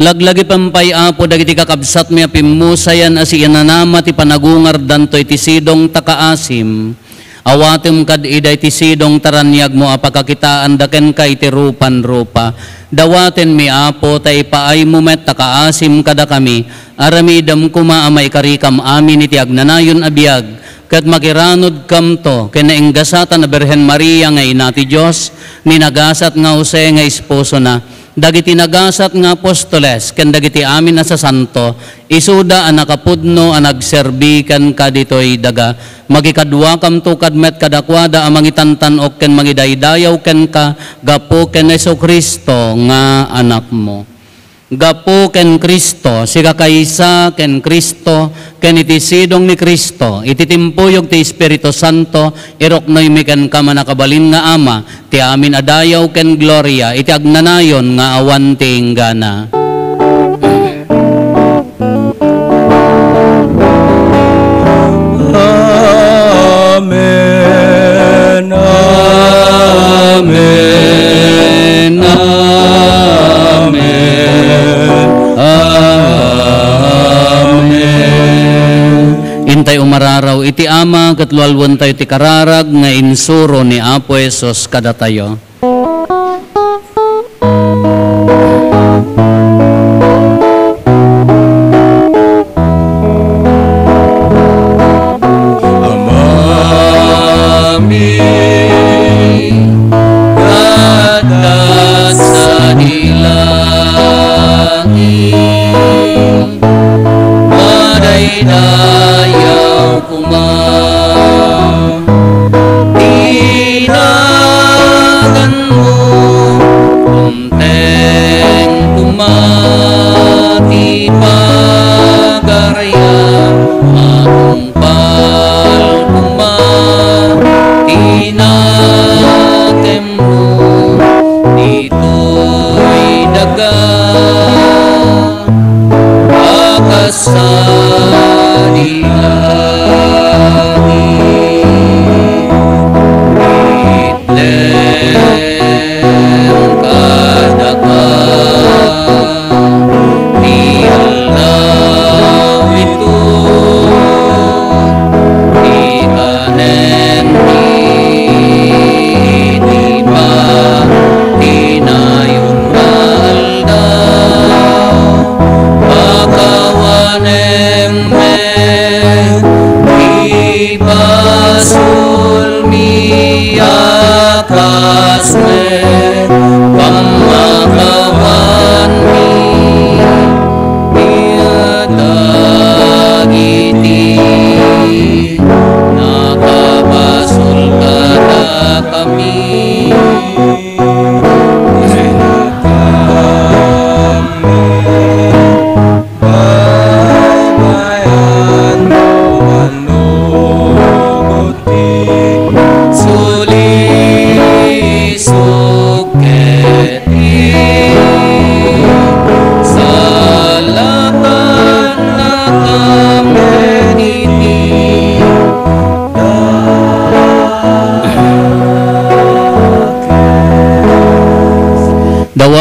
Laglagi pampay apo dagiti kakabsat mi apimusayan as iananama ti panagungar danto iti sidong takaasim. Awatem kad iday ti sidong taranyag mo apakakitaan daken ka iti rupan-rupa. Dawaten mi apo tay paay mo met takaasim kada kami. Aramidam kuma amay karikam amin iti agnanayon abiyag. Kat makiranod kam to kenainggasatan na Birhen Maria nga ina ti Diyos, ninagasat nga Jose nga esposo na. Dagiti nagasat nga apostoles ken dagiti amin na sa santo, isuda ang nakapudno ang nagserbikan ka ditoy daga. Magikadwa kam to kadmet kadakwada ang mangitantanok ken mangidaydayaw ken ka gapo ken Jesucristo nga anak mo. Gapo ken Kristo, siga kaysa ken Kristo, ken iti sidong ni Kristo, iti timpuyog ti Espiritu Santo, iroknoy mi ken ka manakabalin nga Ama, ti amin adayaw ken gloria, iti agnanayon nga awan ti inggana. Amen. Amen. Intay umararaw iti Ama ket lualwan tayo ti kararag nga insuro ni Apo Hesus kada tayo.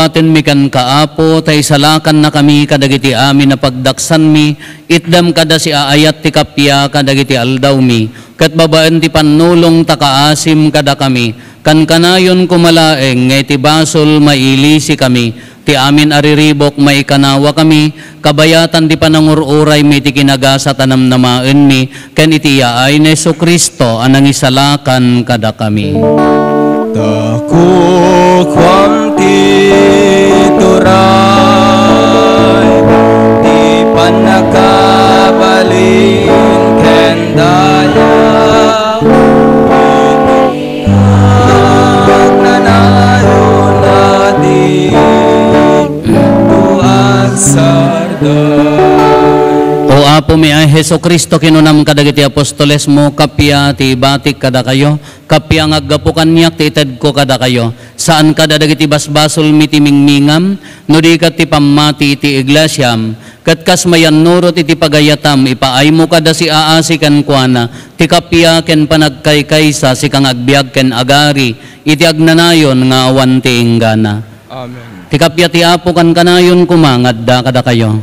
Buhaten mi kan kaapo, tay salakan na kami kadagiti amin na pagdaksan mi, itdam kada si aayat ti kapya kadagiti aldaw mi, kat babaan ti panulong takaasim kada kami, kan kanayon kumalaeng, ngay ti basol mailisi kami, ti amin ariribok may kanawa kami, kabayatan ti panangururay mi ti kinagasa tanamnamaen mi, ken iti yaay na Jesu Kristo anang isalakan kada kami. Dako kwam ti turay, di panakabalin ken daya, nagnanayon natin tuag sarday. O Apo mi ay Heso Kristo kinunam kadagiti apostoles mo, kapya ti batik kada kayo, kapya ang aggapukan niyak ti ited ko kada kayo, saan kada dagiti basbasol mi ti mingmingam, no di kat ti pamati iti iglesyam, kat kas mayan nurot iti pagayatam, ipaay mo kada si aasi kan kuana, ti kapya ken panagkaykaysa si kang agbiag ken agari, iti agnanayon nga awan ti inggana. Amen. Ti kapya ti Apo kan kanayon kumangad da kada kayo.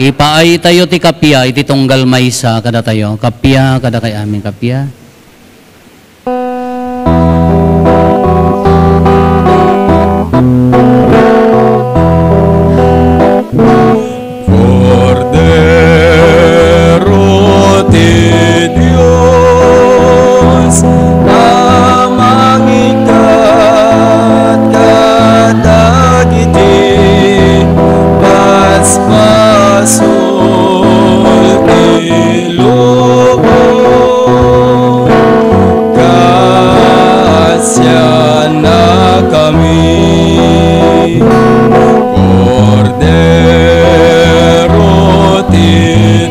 Ipaay tayo ti kapya, iti tunggal maysa kada tayo. Kapya, kada kay amin kapya. Cordero ti Dios, amang ikat kadagiti basbasol ti lubong, kasya na kami. Cordero ti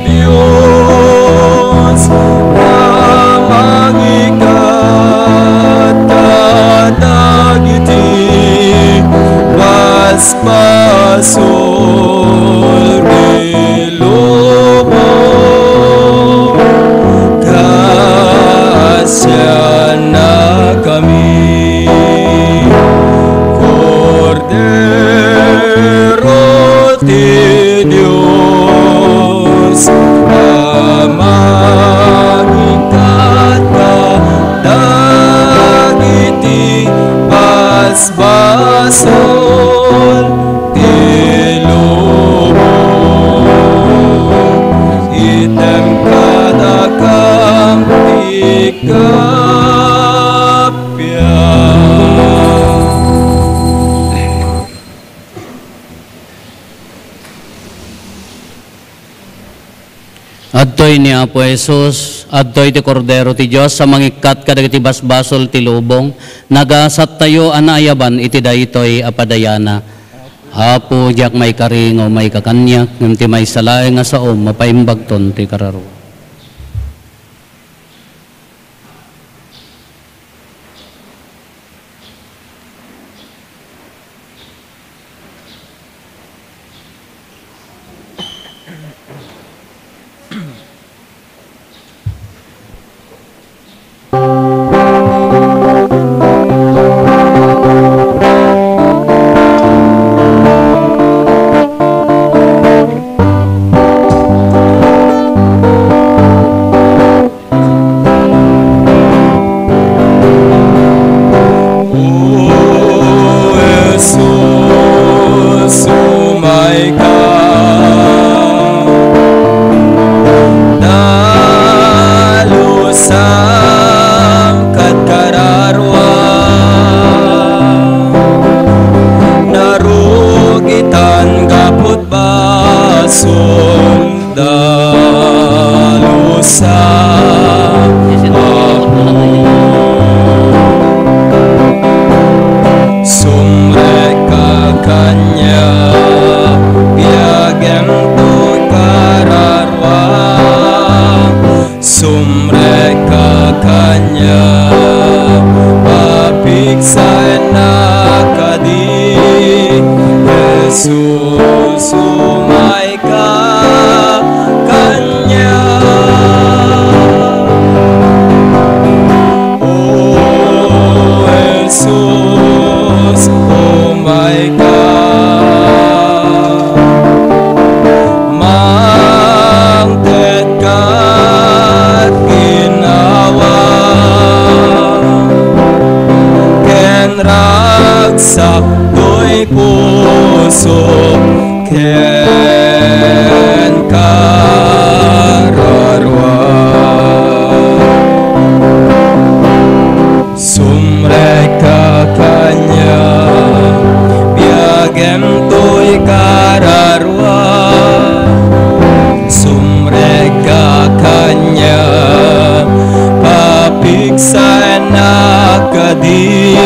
Dios, amang ikat kadagiti basbasol ti lubong, kasya na kami. Cordero ti Dios, amang ikat kadagiti basbasol ti lubong, item kada kang ti kapya. Adtoy ni Apo Jesus, adtoy ti Cordero ti Dios, sa mangikat kadagiti basbasol ti lubong, nagasat tayo anayaban iti daytoy apadayana. Apo diak may karingo may kakanyak, ngem ti may salaeng nga saom mapaimbagton ti kararo. Jesus, oh my God. ken kararwa sumreka kanya biagem to'y kararwa sumreka kanya papiksan akadi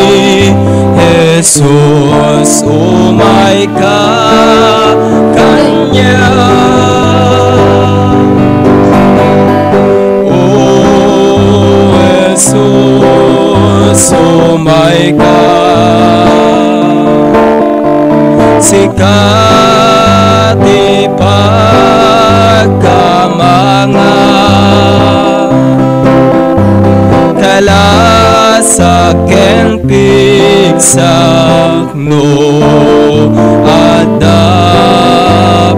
Jesus umay ka kanya Jesus umay ka sikat ipagkamanga kalasaken pigsak no ada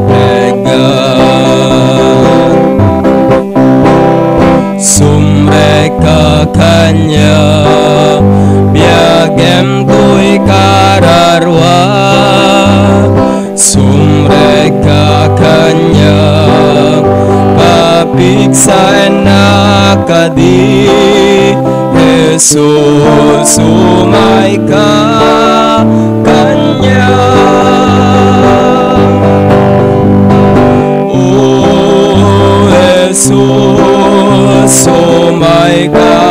pregan sumreka kanya biagem to'y kararwa sumreka kanya papiksan akadi Jesus umay ka kanya O Jesus umay ka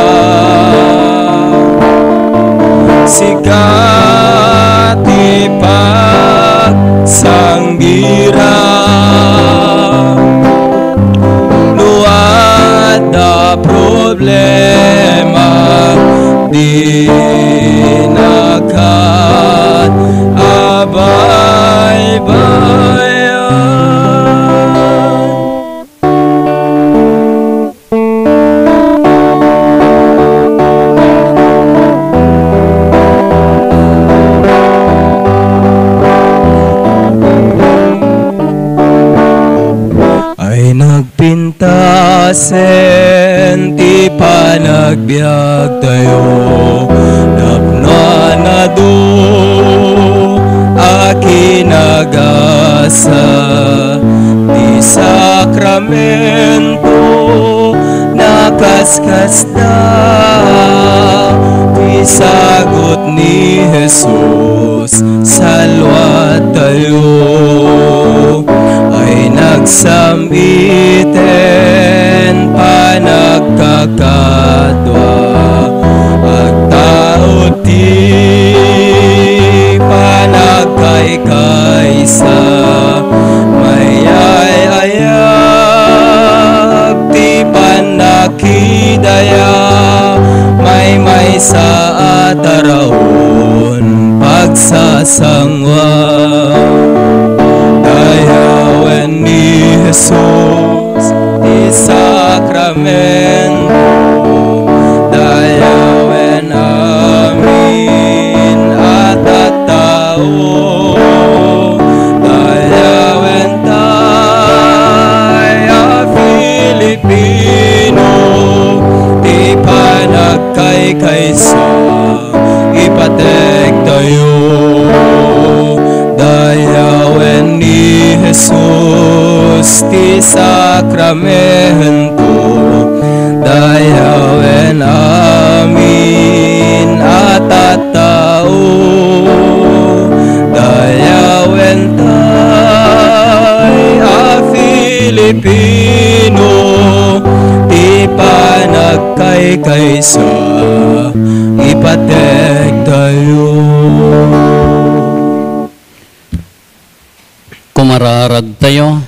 sikat ipagsanggira luwad problema di nakat abay-bayan. Ay nagpintasen ti panagbiag tayo napna na do akinagasa ti sakramento nakaskas na ti sagot ni Jesus salwa tayo ay nagsambiten panagkakadwa agtao ti panagkaykaysa mayayayag ti panakidaya may sa ataraon pagsasangwa dayawen ni Jesus ti sakramento dayawen amin at tao dayawen tayo Filipino ti panagkaykaysa ipatek tayo dayawen ni Jesus ti sakramento dayawen amin at tao dayawen tayo Filipino ti panagkaykaysa ipatek tayo. Kumararag tayo.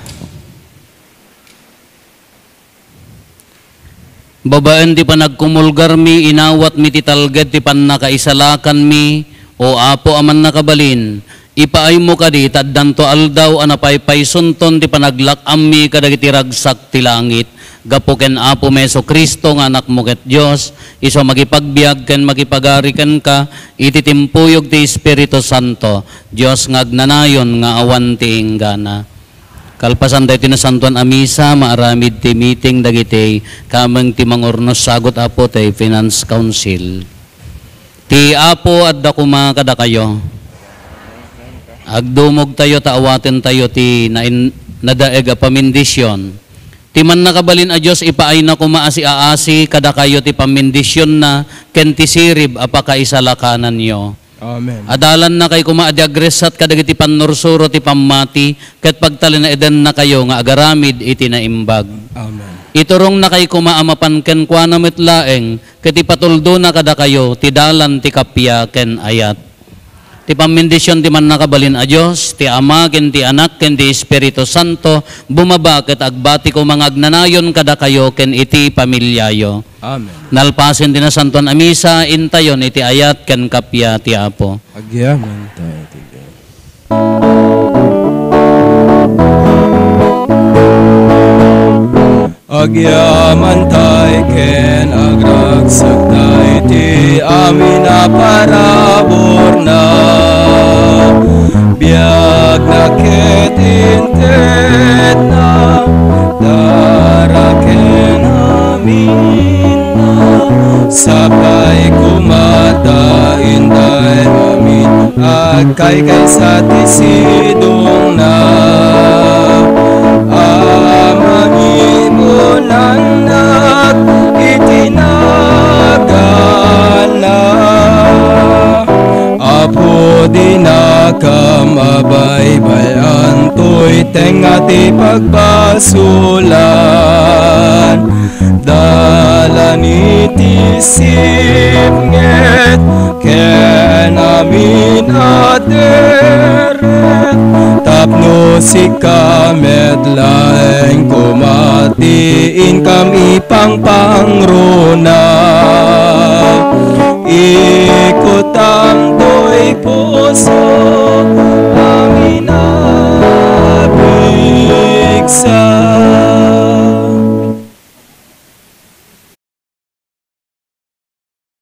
Babaan ti panagkumulgar mi, inawat mi ti talged ti pannakaisalakan mi, o apo aman nakabalin, ipaay mo kadi taddanto aldaw anapaypay sunton ti panaglakam mi kadagiti ragsak ti langit, gapo ken apo Meso Kristo nga anak mo ket Dios, iso magipagbiag ken magipagariken ka, iti timpuyog ti Espiritu Santo, Dios nga agnanayon nga awan ti inggana. Kalpasan tayo tinasantuan amisa, maaramid ti meeting dagiti, kamang ti mangornos sagot apo ti Finance Council. Ti apo at dakuma kada kayo. Agdumog tayo, taawatin tayo ti nadaeg a pamindisyon. Ti man nakabalin a Diyos, ipaay na kumaasi aasi, kada kayo ti pamindisyon na, ken ti sirib, apakaisalakanan nyo. Amen. Adalan na kay kumaadiagresat kadagiti pannursuro ti pammati, ket pagtalin na eden na kayo nga agaramid iti naimbag. Amen. Iturong na kay kumaamapan ken kuana metlaeng, ket ipatuldo na kada kayo, ti dalan ti kapya ken ayat. Ti pamindisyon ti man nakabalin a Diyos, ti Ama, ken ti Anak, ken ti Espiritu Santo, bumaba ket agbati ko mga agnanayon kada kayo, ken iti pamilyayo. Amen. Nalpasin din na santon amisa, intayon iti ayat ken kapya ti Apo. Agyaman tayo ti Diyos. Agyaman tayo ken agragsak tayo ti amin na parabor na biag na ket intet na daraken amin na sabay kumata inday amin agkay kay sa tisidong na amamimunan at itinagana apo di nakamabaybayan to'y tenga ti pagbasulan dalan iti sipnget ken amin aderet tapno si kamed laeng kumatiin kami pangpangrona ikutang to'y puso amin abig sa